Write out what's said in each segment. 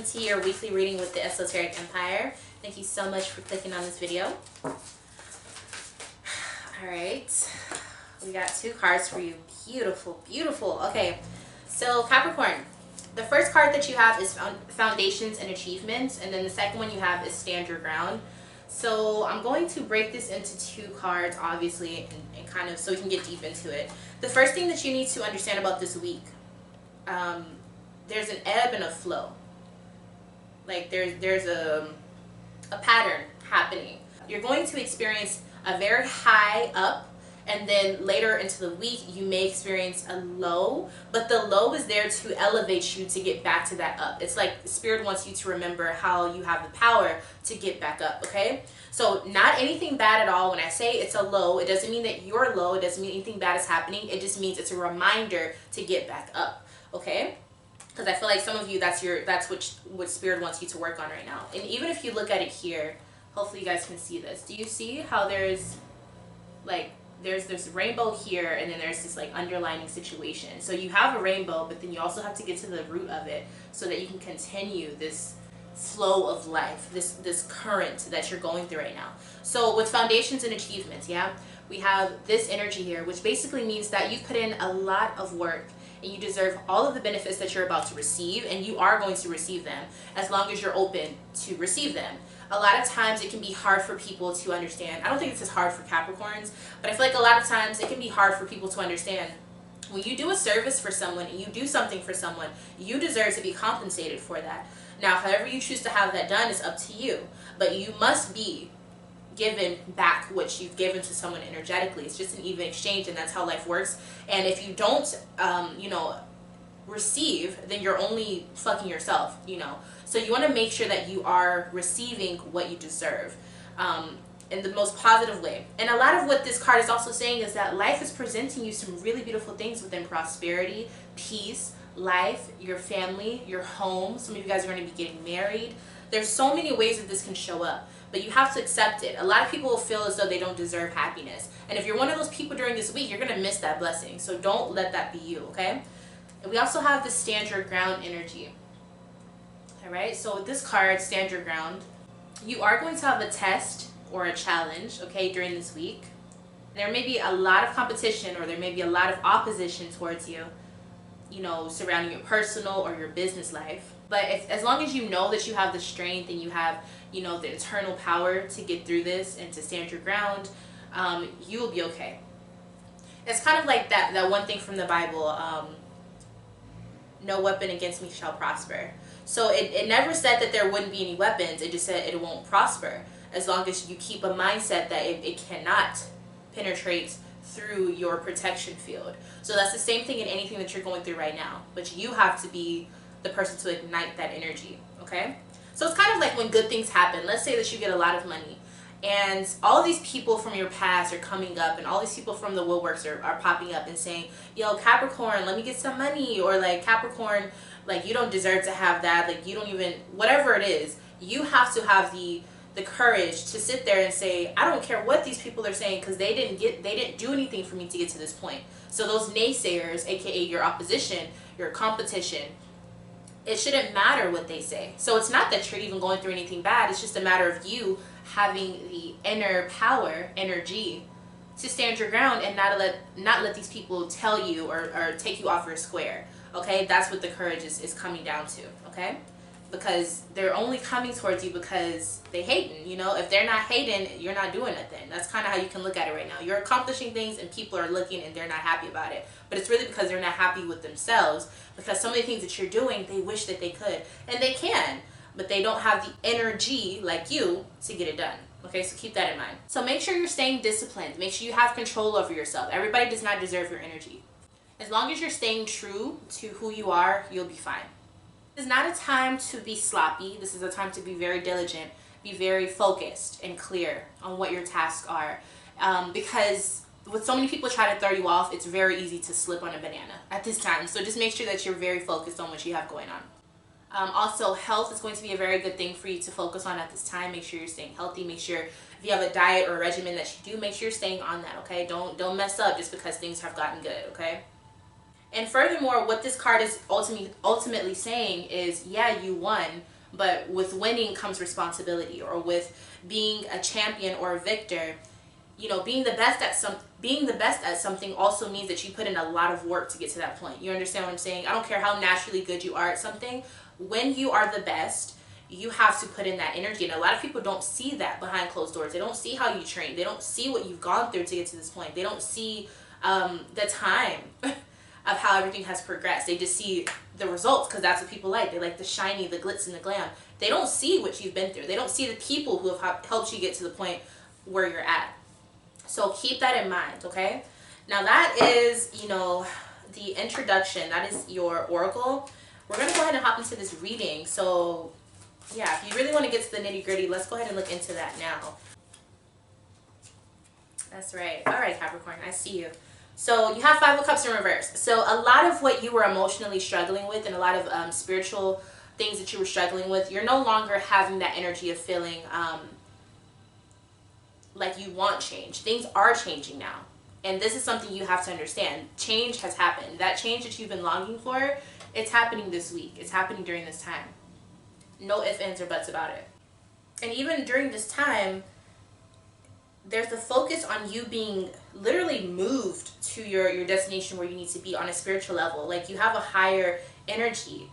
welcome to your weekly reading with the Esoteric Empire. Thank you so much for clicking on this video. Alright, we got 2 cards for you. Beautiful, beautiful. Okay, so Capricorn, the first card that you have is Foundations and Achievements, and then the second one you have is Stand Your Ground. So I'm going to break this into 2 cards, obviously, and kind of so we can get deep into it. The first thing that you need to understand about this week, there's an ebb and a flow. Like there's a pattern happening. You're going to experience a very high up, and then later into the week you may experience a low, but the low is there to elevate you to get back to that up. It's like Spirit wants you to remember how you have the power to get back up, okay? So not anything bad at all. When I say it's a low, it doesn't mean that you're low. It doesn't mean anything bad is happening. It just means it's a reminder to get back up, okay? Because I feel like some of you, that's what Spirit wants you to work on right now. And even if you look at it here, hopefully you guys can see this. Do you see how there's this rainbow here, and then there's this like underlining situation? So you have a rainbow, but then you also have to get to the root of it so that you can continue this flow of life, this current that you're going through right now. So with Foundations and Achievements, yeah, we have this energy here, which basically means that you've put in a lot of work and you deserve all of the benefits that you're about to receive, and you are going to receive them as long as you're open to receive them. A lot of times it can be hard for people to understand. I don't think it's as hard for Capricorns, but I feel like a lot of times it can be hard for people to understand. When you do a service for someone and you do something for someone, you deserve to be compensated for that. Now, however you choose to have that done is up to you, but you must be given back what you've given to someone energetically. It's just an even exchange, and that's how life works. And if you don't receive, then you're only fucking yourself, so you want to make sure that you are receiving what you deserve in the most positive way. And a lot of what this card is also saying is that life is presenting you some really beautiful things within prosperity, peace, life, your family, your home. Some of you guys are going to be getting married. There's so many ways that this can show up, but you have to accept it. A lot of people will feel as though they don't deserve happiness. And if you're one of those people during this week, you're going to miss that blessing. So don't let that be you, okay? And we also have the Stand Your Ground energy. All right, so with this card, Stand Your Ground, you are going to have a test or a challenge, okay, during this week. There may be a lot of competition, or there may be a lot of opposition towards you, surrounding your personal or your business life. But as long as you know that you have the strength and you have, the internal power to get through this and to stand your ground, you will be okay. It's kind of like that one thing from the Bible, no weapon against me shall prosper. So it never said that there wouldn't be any weapons. It just said it won't prosper as long as you keep a mindset that it cannot penetrate through your protection field. So that's the same thing in anything that you're going through right now. But you have to be the person to ignite that energy, okay? So it's kind of like when good things happen. Let's say that you get a lot of money, and all of these people from your past are coming up, and all these people from the woodworks are popping up and saying, yo, Capricorn, let me get some money. Or like, Capricorn, like, you don't deserve to have that. Like, you don't even, whatever it is, you have to have the courage to sit there and say, I don't care what these people are saying, because they didn't do anything for me to get to this point. So those naysayers, aka your opposition, your competition, it shouldn't matter what they say. So it's not that you're even going through anything bad. It's just a matter of you having the inner power, energy, to stand your ground and not let these people tell you or take you off your square. Okay, that's what the courage is coming down to. Okay, because they're only coming towards you because they hating. If they're not hating, you're not doing nothing. That's kind of how you can look at it right now. You're accomplishing things and people are looking and they're not happy about it. But it's really because they're not happy with themselves, because some of the things that you're doing, they wish that they could. And they can, but they don't have the energy like you to get it done. Okay, so keep that in mind. So make sure you're staying disciplined. Make sure you have control over yourself. Everybody does not deserve your energy. As long as you're staying true to who you are, you'll be fine. This is not a time to be sloppy. This is a time to be very diligent, be very focused and clear on what your tasks are. Because with so many people trying to throw you off, it's very easy to slip on a banana at this time. So just make sure that you're very focused on what you have going on. Also, health is going to be a very good thing for you to focus on at this time. Make sure you're staying healthy. Make sure if you have a diet or a regimen that you do, make sure you're staying on that, okay? Don't mess up just because things have gotten good, okay? And furthermore, what this card is ultimately saying is, yeah, you won, But with winning comes responsibility, or with being a champion or a victor, you know, being the best at something also means that you put in a lot of work to get to that point. You understand what I'm saying? I don't care how naturally good you are at something. When you are the best, you have to put in that energy. And a lot of people don't see that behind closed doors. They don't see how you train. They don't see what you've gone through to get to this point. They don't see the time of how everything has progressed. They just see the results, because that's what people like. They like the shiny, the glitz, and the glam. They don't see what you've been through. They don't see the people who have helped you get to the point where you're at. So keep that in mind, okay? Now that is, you know, the introduction. That is your oracle. We're going to go ahead and hop into this reading. So yeah, if you really want to get to the nitty gritty, let's go ahead and look into that now. That's right. All right, Capricorn, I see you. So you have Five of Cups in reverse. So a lot of what you were emotionally struggling with, and a lot of spiritual things that you were struggling with, you're no longer having that energy of feeling like you want change. Things are changing now. And this is something you have to understand. Change has happened. That change that you've been longing for, it's happening this week. It's happening during this time. No ifs, ands, or buts about it. And even during this time, there's the focus on you being literally moved to your destination where you need to be on a spiritual level. Like, you have a higher energy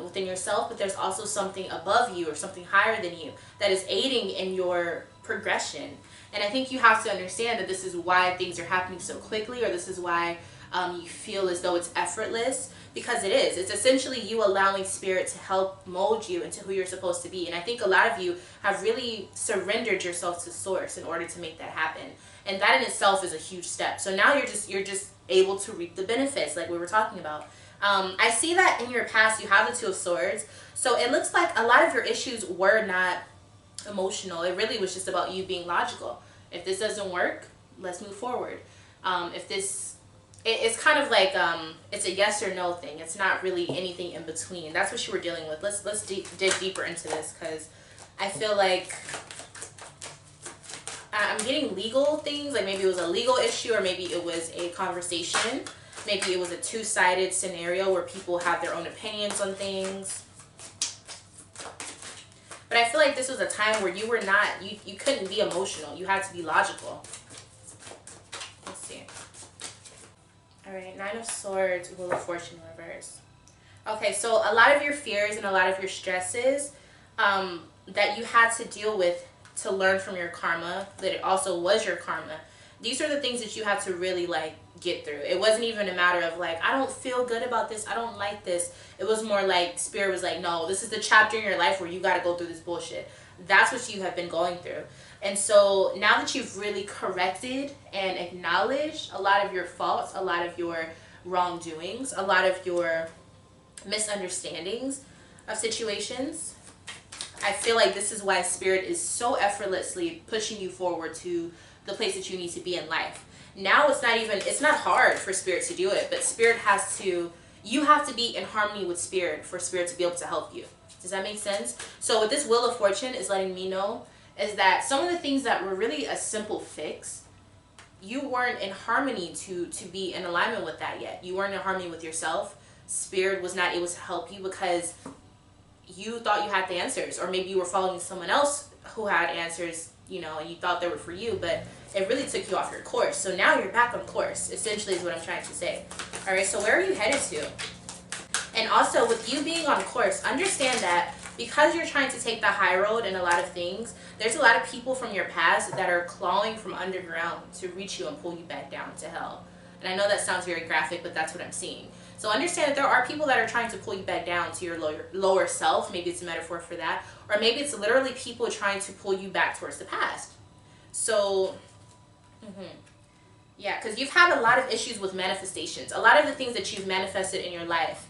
within yourself, but there's also something above you or something higher than you that is aiding in your progression. And I think you have to understand that this is why things are happening so quickly, or this is why you feel as though it's effortless, because it is. It's essentially you allowing spirit to help mold you into who you're supposed to be. And I think a lot of you have really surrendered yourself to source in order to make that happen. And that in itself is a huge step. So now you're just able to reap the benefits, like we were talking about. I see that in your past you have the Two of Swords. So it looks like a lot of your issues were not emotional. It really was just about you being logical. If this doesn't work, let's move forward. It's kind of like it's a yes or no thing. It's not really anything in between. That's what you were dealing with. Let's dig deeper into this, because I feel like I'm getting legal things. Like maybe it was a legal issue, or maybe it was a conversation. Maybe it was a two-sided scenario where people have their own opinions on things. But I feel like this was a time where you were not, you couldn't be emotional. You had to be logical. Let's see. All right, Nine of Swords, Wheel of Fortune reverse. Okay, so a lot of your fears and a lot of your stresses that you had to deal with to learn from your karma, that it also was your karma. These are the things that you had to really like get through. It wasn't even a matter of like, I don't feel good about this, I don't like this. It was more like spirit was like, no, this is the chapter in your life where you got to go through this bullshit. That's what you have been going through. And so now that you've really corrected and acknowledged a lot of your faults, a lot of your wrongdoings, a lot of your misunderstandings of situations, I feel like this is why spirit is so effortlessly pushing you forward to the place that you need to be in life. Now it's not hard for spirit to do it, but spirit you have to be in harmony with spirit for spirit to be able to help you. Does that make sense? So what this Wheel of Fortune is letting me know is that some of the things that were really a simple fix, you weren't in harmony to be in alignment with that yet. You weren't in harmony with yourself. Spirit was not able to help you because you thought you had the answers, or maybe you were following someone else who had answers, you know, and you thought they were for you, but it really took you off your course. So now you're back on course, essentially, is what I'm trying to say. All right, so where are you headed to? And also, with you being on course, understand that because you're trying to take the high road in a lot of things, there's a lot of people from your past that are clawing from underground to reach you and pull you back down to hell. And I know that sounds very graphic, but that's what I'm seeing. So understand that there are people that are trying to pull you back down to your lower self. Maybe it's a metaphor for that. Or maybe it's literally people trying to pull you back towards the past. So, yeah, because you've had a lot of issues with manifestations. A lot of the things that you've manifested in your life,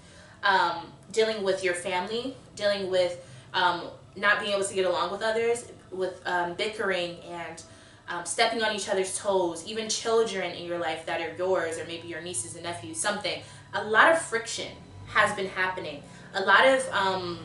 dealing with your family, dealing with not being able to get along with others, with bickering and stepping on each other's toes, even children in your life that are yours, or maybe your nieces and nephews, something. A lot of friction has been happening. A lot of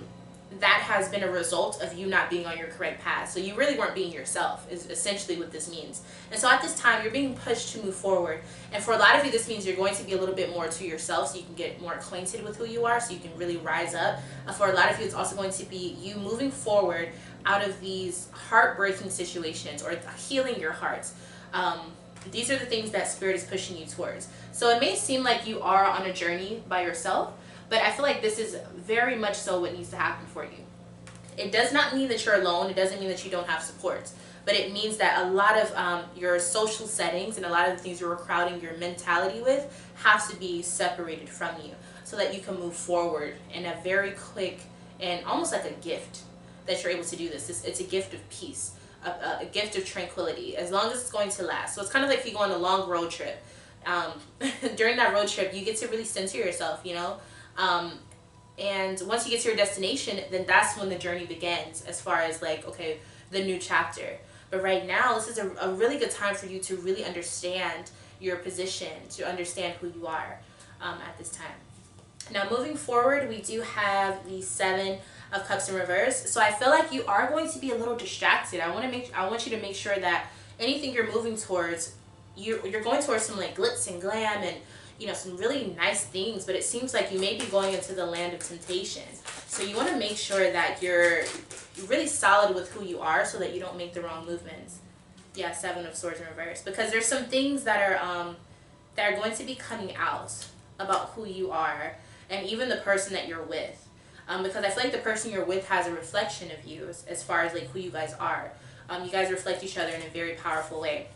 that has been a result of you not being on your correct path. So you really weren't being yourself, is essentially what this means. And so at this time, you're being pushed to move forward. And for a lot of you, this means you're going to be a little bit more to yourself, so you can get more acquainted with who you are, so you can really rise up. For a lot of you, it's also going to be you moving forward out of these heartbreaking situations, or healing your heart. These are the things that Spirit is pushing you towards. So it may seem like you are on a journey by yourself, but I feel like this is very much so what needs to happen for you. It does not mean that you're alone. It doesn't mean that you don't have support. But it means that a lot of your social settings and a lot of the things you're crowding your mentality with has to be separated from you, so that you can move forward in a very quick and almost like a gift that you're able to do this. It's a gift of peace, a gift of tranquility, as long as it's going to last. So it's kind of like if you go on a long road trip. During that road trip, you get to really center yourself, you know. And once you get to your destination, then that's when the journey begins, as far as like, okay, the new chapter. But right now, this is a really good time for you to really understand your position, to understand who you are at this time. Now, moving forward, we do have the 7 of Cups in reverse. So I feel like you are going to be a little distracted. I want you to make sure that anything you're moving towards, you're going towards some like glitz and glam and, you know, some really nice things, but it seems like you may be going into the land of temptation. So you want to make sure that you're really solid with who you are, so that you don't make the wrong movements. Yeah, 7 of Swords in reverse, because there's some things that are going to be coming out about who you are, and even the person that you're with. Because I feel like the person you're with has a reflection of you, as far as like who you guys are. You guys reflect each other in a very powerful way.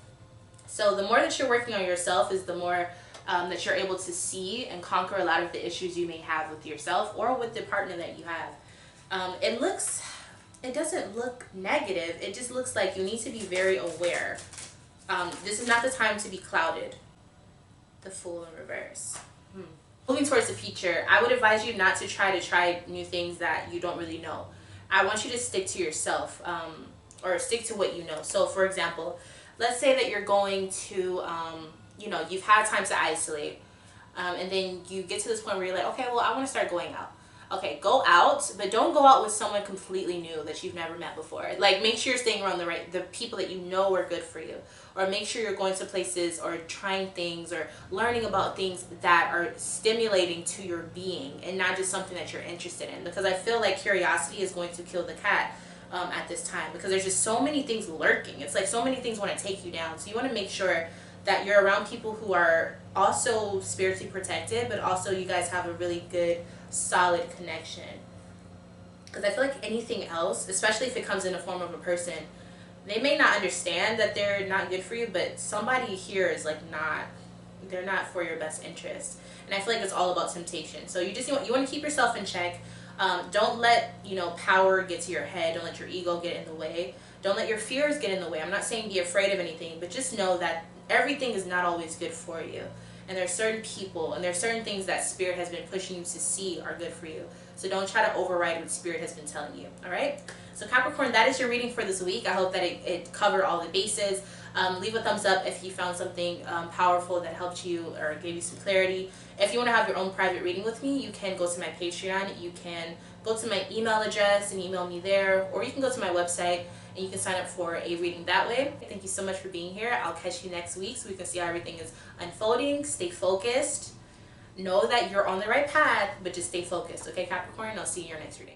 So the more that you're working on yourself is the more that you're able to see and conquer a lot of the issues you may have with yourself or with the partner that you have. It doesn't look negative. It just looks like you need to be very aware. This is not the time to be clouded. The Fool in reverse. Moving towards the future, I would advise you not to try new things that you don't really know. I want you to stick to yourself, or stick to what you know. So for example, let's say that you're going to, you know, you've had time to isolate, and then you get to this point where you're like, okay, well, I want to start going out. Okay, go out, but don't go out with someone completely new that you've never met before. Like, make sure you're staying around the people that you know are good for you, or make sure you're going to places or trying things or learning about things that are stimulating to your being and not just something that you're interested in. Because I feel like curiosity is going to kill the cat at this time, because there's just so many things lurking. It's like so many things want to take you down. So you want to make sure that you're around people who are also spiritually protected, but also you guys have a really good, solid connection. Because I feel like anything else, especially if it comes in the form of a person, they may not understand that they're not good for you, but somebody here is like they're not for your best interest. And I feel like it's all about temptation. So you want to keep yourself in check. Don't let, you know, power get to your head. Don't let your ego get in the way. Don't let your fears get in the way. I'm not saying be afraid of anything, but just know that everything is not always good for you. And there's certain people and there's certain things that Spirit has been pushing you to see are good for you. So don't try to override what Spirit has been telling you. All right? So Capricorn, that is your reading for this week. I hope that it covered all the bases. Leave a thumbs up if you found something powerful that helped you or gave you some clarity. If you want to have your own private reading with me, you can go to my Patreon. You can go to my email address and email me there, or you can go to my website and you can sign up for a reading that way. Thank you so much for being here. I'll catch you next week so we can see how everything is unfolding. Stay focused. Know that you're on the right path, but just stay focused. Okay, Capricorn? I'll see you in your next reading.